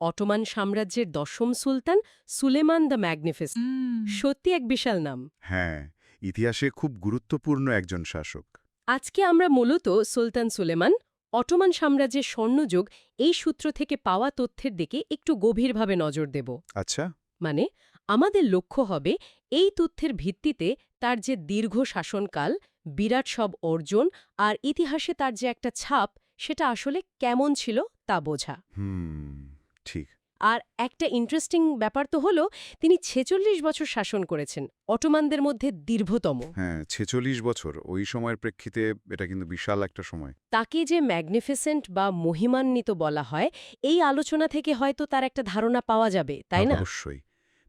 Ottoman সাম্রাজ্যের দশম সুলতান Suleiman the magnificent. সত্যি এক বিশাল নাম। হ্যাঁ, ইতিহাসে খুব গুরুত্বপূর্ণ একজন শাসক। আজকে আমরা মূলত সুলতান সুলেমান, অটোমান সাম্রাজ্যের স্বর্ণযুগ এই সূত্র থেকে পাওয়া তথ্যের দিকে একটু গভীরভাবে নজর দেব। আচ্ছা। মানে আমাদের লক্ষ্য হবে এই তথ্যের ভিত্তিতে তার যে দীর্ঘ শাসনকাল, বিরাট সব অর্জন আর ইতিহাসে তার যে একটা ছাপ, সেটা আসলে কেমন ছিল তা বোঝা। ঠিক। আর একটা ইন্টারেস্টিং ব্যাপার তো হলো তিনি ৪৬ বছর শাসন করেছেন, অটোমানদের মধ্যে দীর্ঘতম। হ্যাঁ, ৪৬ বছর ওই সময়ের প্রেক্ষিতে এটা কিন্তু বিশাল একটা সময়। তাকে যে ম্যাগনিফিসেন্ট বা মহিমান্বিত বলা হয়, এই আলোচনা থেকে হয়তো তার একটা ধারণা পাওয়া যাবে, তাই না? অবশ্যই।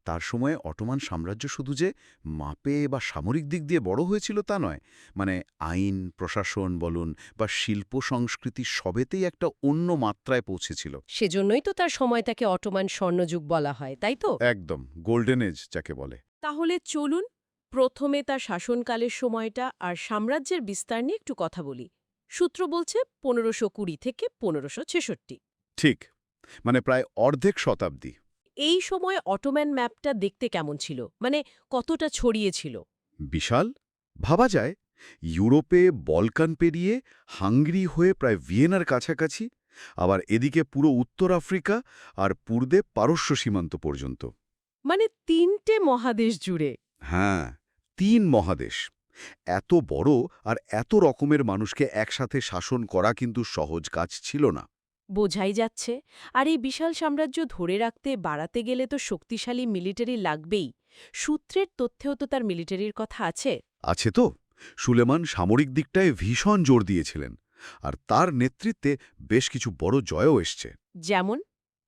তার সময়ে অটোমান সাম্রাজ্য শুধু যে মাপে বা সামরিক দিক দিয়ে বড় হয়েছিল তা নয়, মানে আইন, প্রশাসন বলুন বা শিল্প সংস্কৃতি সবেতেই একটা অন্য মাত্রায় পৌঁছেছিল। সেজন্যই তো তার সময়টাকে অটোমান স্বর্ণযুগ বলা হয়, তাই তো? একদম গোল্ডেন এজ যাকে বলে। তাহলে চলুন প্রথমে তার শাসনকালের সময়টা আর সাম্রাজ্যের বিস্তার নিয়ে একটু কথা বলি। সূত্র বলছে ১৫২০ থেকে ১৫৬৬। ঠিক, মানে প্রায় অর্ধেক শতাব্দী। এই সময় অটোম্যান ম্যাপটা দেখতে কেমন ছিল, মানে কতটা ছড়িয়ে ছিল? বিশাল। ভাবা যায় ইউরোপে বলকান পেরিয়ে হাঙ্গরি হয়ে প্রায় ভিয়েনার কাছাকাছি, আবার এদিকে পুরো উত্তর আফ্রিকা আর পূর্বে পারস্য সীমান্ত পর্যন্ত। মানে ৩টে মহাদেশ জুড়ে। হ্যাঁ, ৩ মহাদেশ। এত বড় আর এত রকমের মানুষকে একসাথে শাসন করা কিন্তু সহজ কাজ ছিল না। বোঝাই যাচ্ছে। আর এই বিশাল সাম্রাজ্য ধরে রাখতে বাড়াতে গেলে তো শক্তিশালী মিলিটারি লাগবেই। সূত্রের তথ্যেও তো তার মিলিটারির কথা আছে। আছে তো, সুলেমান সামরিক দিকটায় ভীষণ জোর দিয়েছিলেন, আর তার নেতৃত্বে বেশ কিছু বড় জয়ও এসছে। যেমন?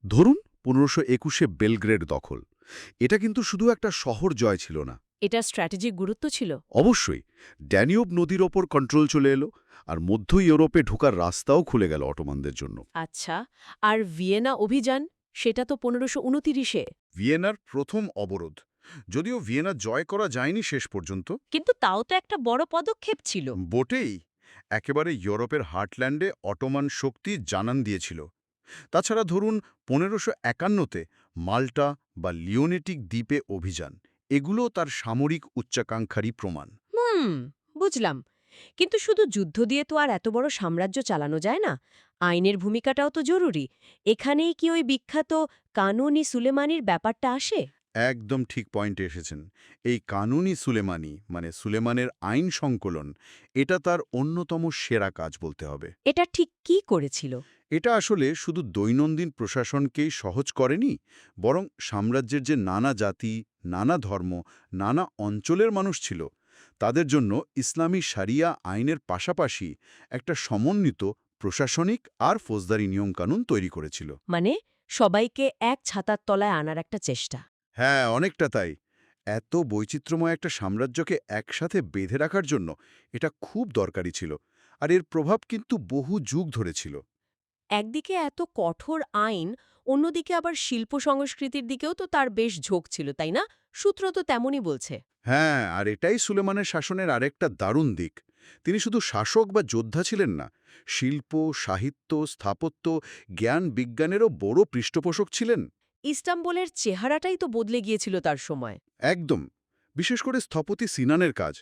ধরুন ১৫২১-এ বেলগ্রেড দখল। এটা কিন্তু শুধু একটা শহর জয় ছিল না। এটা স্ট্র্যাটেজিক গুরুত্ব ছিল। অবশ্যই ড্যানিউব নদীর ওপর কন্ট্রোল চলে এলো, আর মধ্য ইউরোপে ঢোকার রাস্তাও খুলে গেল অটোমানদের জন্য। আচ্ছা, আর ভিয়েনা অভিযান, সেটা তো ১৫২৯-এ। ভিয়েনার প্রথম অবরোধ, যদিও ভিয়েনা জয় করা যায়নি শেষ পর্যন্ত। কিন্তু তাও তো একটা বড় পদক্ষেপ ছিল। বটেই, একেবারে ইউরোপের হার্টল্যান্ডে অটোমান শক্তি জানান দিয়েছিল। তাছাড়া ধরুন ১৫৫১-তে মাল্টা বা লিওনেটিক দ্বীপে অভিযান, এগুলো তার সামরিক উচ্চাকাঙ্ক্ষারই প্রমাণ। বুঝলাম। কিন্তু শুধু যুদ্ধ দিয়ে তো আর এত বড় সাম্রাজ্য চালানো যায় না। আইনের ভূমিকাটাও তো জরুরি। এখানেই কি ওই বিখ্যাত কানুনি সুলেমানির ব্যাপারটা আসে? একদম ঠিক পয়েন্টে এসেছেন। এই কানুনি সুলেমানি, মানে সুলেমানের আইন সংকলন, এটা তার অন্যতম সেরা কাজ বলতে হবে। এটা ঠিক কি করেছিল? এটা আসলে শুধু দৈনন্দিন প্রশাসনকেই সহজ করেনি, বরং সাম্রাজ্যের যে নানা জাতি, নানা ধর্ম, নানা অঞ্চলের মানুষ ছিল, তাদের জন্য ইসলামী শারিয়া আইনের পাশাপাশি একটা সমন্বিত প্রশাসনিক আর ফৌজদারি নিয়মকানুন তৈরি করেছিল। মানে সবাইকে এক ছাতার তলায় আনার একটা চেষ্টা। হ্যাঁ, অনেকটা তাই। এত বৈচিত্র্যময় একটা সাম্রাজ্যকে একসাথে বেঁধে রাখার জন্য এটা খুব দরকারি ছিল, আর এর প্রভাব কিন্তু বহু যুগ ধরে ছিল। একদিকে এত কঠোর আইন, অন্যদিকে আবার শিল্প সংস্কৃতির দিকেও তো তার বেশ ঝোঁক ছিল, তাই না? সূত্র তো তেমনই বলছে। হ্যাঁ, আর এটাই সুলেমানের শাসনের আরেকটা দারুণ দিক। তিনি শুধু শাসক বা যোদ্ধা ছিলেন না, শিল্প, সাহিত্য, স্থাপত্য, জ্ঞান বিজ্ঞানেরও বড় পৃষ্ঠপোষক ছিলেন। ইস্তাম্বুলের চেহারাটাই তো বদলে গিয়েছিল তার সময়। একদম। বিশেষ করে স্থপতি সিনানের কাজ,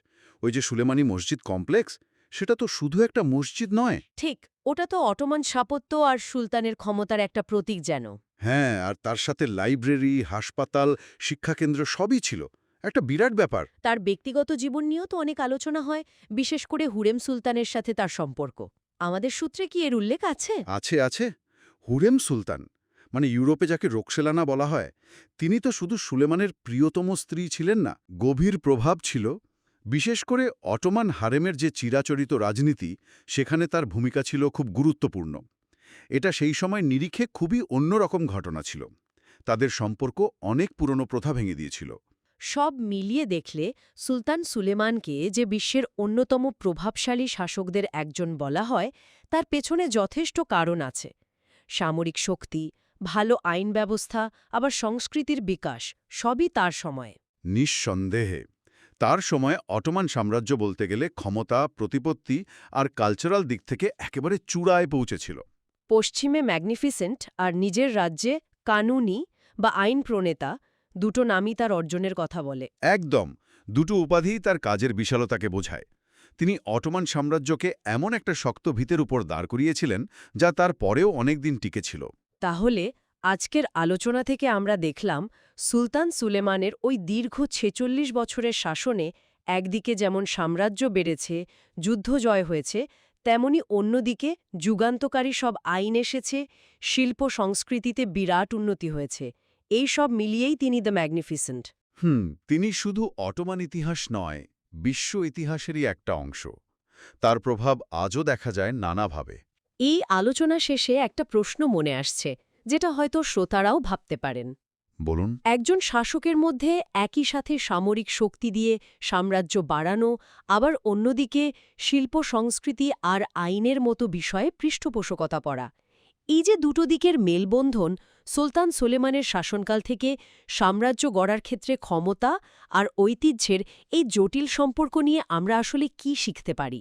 ওই যে সুলেমানি মসজিদ কমপ্লেক্স, সেটা তো শুধু একটা মসজিদ নয়। ঠিক, ওটা তো অটোমান স্থাপত্য আর সুলতানের ক্ষমতার একটা প্রতীক যেন। হ্যাঁ, আর তার সাথে লাইব্রেরি, হাসপাতাল, শিক্ষাকেন্দ্র সবই ছিল। একটা বিরাট ব্যাপার। তার ব্যক্তিগত জীবন নিয়েও তো অনেক আলোচনা হয়, বিশেষ করে হুরেম সুলতানের সাথে তার সম্পর্ক। আমাদের সূত্রে কি এর উল্লেখ আছে? আছে, আছে। হুরেম সুলতান, মানে ইউরোপে যাকে রোকসেলানা বলা হয়, তিনি তো শুধু সুলেমানের প্রিয়তম স্ত্রী ছিলেন না, গভীর প্রভাব ছিল। বিশেষ করে অটোমান হারেমের যে চিরাচরিত রাজনীতি, সেখানে তার ভূমিকা ছিল খুব গুরুত্বপূর্ণ। এটা সেই সময় নিরিখে খুবই অন্যরকম ঘটনা ছিল। তাদের সম্পর্ক অনেক পুরনো প্রথা ভেঙে দিয়েছিল। সব মিলিয়ে দেখলে সুলতান সুলেমানকে যে বিশ্বের অন্যতম প্রভাবশালী শাসকদের একজন বলা হয়, তার পেছনে যথেষ্ট কারণ আছে। সামরিক শক্তি, ভালো আইন ব্যবস্থা, আবার সংস্কৃতির বিকাশ, সবই তার সময়ে। নিঃসন্দেহে তার সময় অটোমান সাম্রাজ্য বলতে গেলে ক্ষমতা, প্রতিপত্তি আর কালচারাল দিক থেকে একেবারে চূড়ায় পৌঁছেছিল। পশ্চিমে ম্যাগনিফিসেন্ট আর নিজের রাজ্যে কানুনি বা আইন প্রণেতা দুটো নামই তার অর্জনের কথা বলে। একদম, দুটো উপাধিই তার কাজের বিশালতাকে বোঝায়। তিনি অটোমান সাম্রাজ্যকে এমন একটা শক্ত ভিতের উপর দাঁড় করিয়েছিলেন যা তার পরেও অনেকদিন টিকেছিল। তাহলে আজকের আলোচনা থেকে আমরা দেখলাম সুলতান সুলেমানের ওই দীর্ঘ ৪৬ বছরের শাসনে একদিকে যেমন সাম্রাজ্য বেড়েছে, যুদ্ধ জয় হয়েছে, তেমনি অন্যদিকে যুগান্তকারী সব আইন এসেছে, শিল্প সংস্কৃতিতে বিরাট উন্নতি হয়েছে। এই সব মিলিয়েই তিনি দ্য ম্যাগনিফিসেন্ট। তিনি শুধু অটোমান ইতিহাস নয়, বিশ্ব ইতিহাসেরই একটা অংশ। তার প্রভাব আজও দেখা যায় নানাভাবে। এই আলোচনা শেষে একটা প্রশ্ন মনে আসছে, যেটা হয়তো শ্রোতারাও ভাবতে পারেন। বলুন। একজন শাসকের মধ্যে একই সাথে সামরিক শক্তি দিয়ে সাম্রাজ্য বাড়ানো, আবার অন্যদিকে শিল্প সংস্কৃতি আর আইনের মতো বিষয়ে পৃষ্ঠপোষকতা পড়া, এই যে দুটো দিকের মেলবন্ধন সুলতান সুলেমানের শাসনকাল থেকে সাম্রাজ্য গড়ার ক্ষেত্রে ক্ষমতা আর ঐতিহ্যের এই জটিল সম্পর্ক নিয়ে আমরা আসলে কি শিখতে পারি?